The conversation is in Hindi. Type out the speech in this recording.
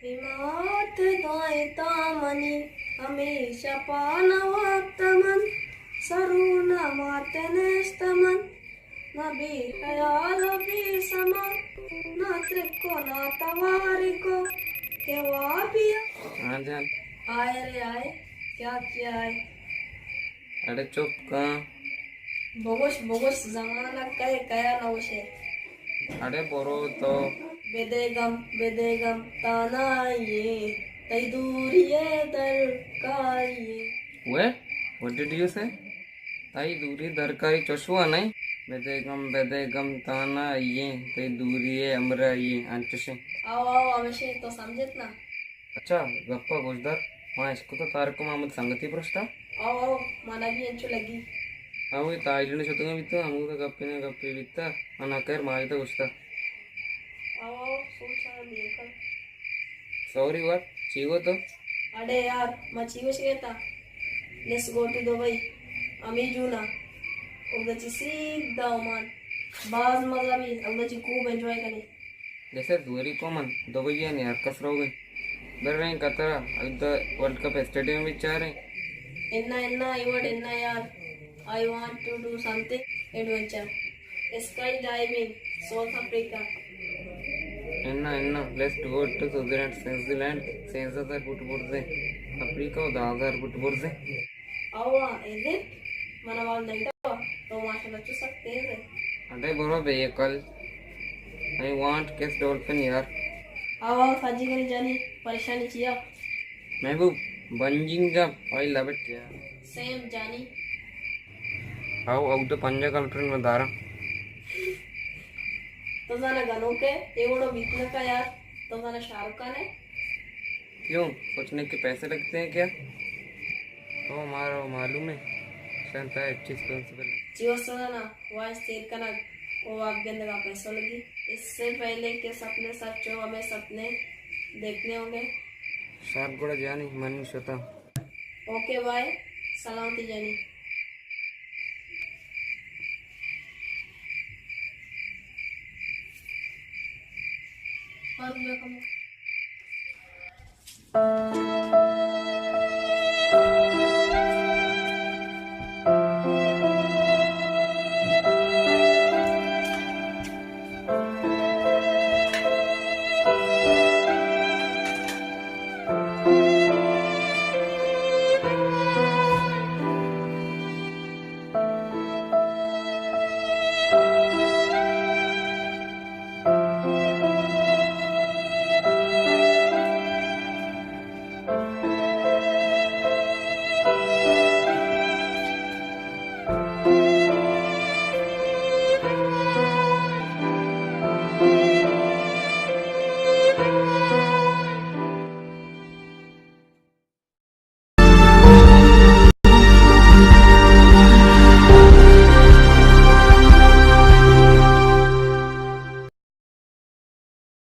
हिमात द्वैता मनी हमेशा पानवात्तमन सरुण मातनेस्तमन न बेखयाल बेसमा न त्रिको न तवारिको के वापिया। हाँ जान। आए रे आए, क्या किया है? अरे चुप कहाँ? बोगोश बोगोश जमाना कहे कया नवशे। अरे बोरो तो बेदेगम ताना ये तई दूरिये दर काये। What did you say? ताई दूरी दरकारी चशुआ नहीं? बेदेगम ताना ये ताई दूरी है अमरा ये अंतशे। आओ आओ अवश्य तो समझत ना। अच्छा गप्पा गुजदार माँ इसको तो तारक मामद संगति प्रश्ता। आओ आओ माना भी अंचु लगी। हाँ वो ताइलने चुतुंगा बित्ता हमू तो गप्पे बित्ता अनाकर मारी तो गुस्ता। आओ आओ सोच रहा लेकर। सॉरी व्हाट चीगो तो? अरे यार मचीवश कहता लेट्स गो टू दुबई अमी जूना उगची सीधा ओमान बाज मजा भी उगची खूब एंजॉय करी। जैसे दूरी को मन दुबई नहीं यार कस रहोगे डर रहे कतरा अब तो वर्ल्ड कप स्टेडियम में चाह रहे इन्ना इवट इन्ना यार I want to do something adventure sky diving South Africa इन्ना लेट्स गो टू स्विट्जरलैंड सेंसर पुटपुर्जे अफ्रीका दागर पुटपुर्जे अवा इधर మన వాళ్ళు దగ్గర तो माशाल्लाह चू सकते हैं। अरे बोलो vehicle I want kiss dolphin यार। अवा फजी करी जानी परेशानी chia Mehboob bungee jump I love it यार। सेम जानी आओ अब तो पंजा कल्ट्रन में दारा तो जाना गनों के एवढो बीतने का यार तो जाना शाहरुख खान है। क्यों सोचने के पैसे लगते हैं क्या? तो हमारा मालूम है शांता है रिस्पॉन्सिबल है। जियो जाना वाइस तेर का ना वो आप गंदे का पैसा लगी इससे पहले के सपने सच हो हमें सपने देखने होंगे। सात गोड़ा जानी मन सोता। ओके बाय सलामती जानी। और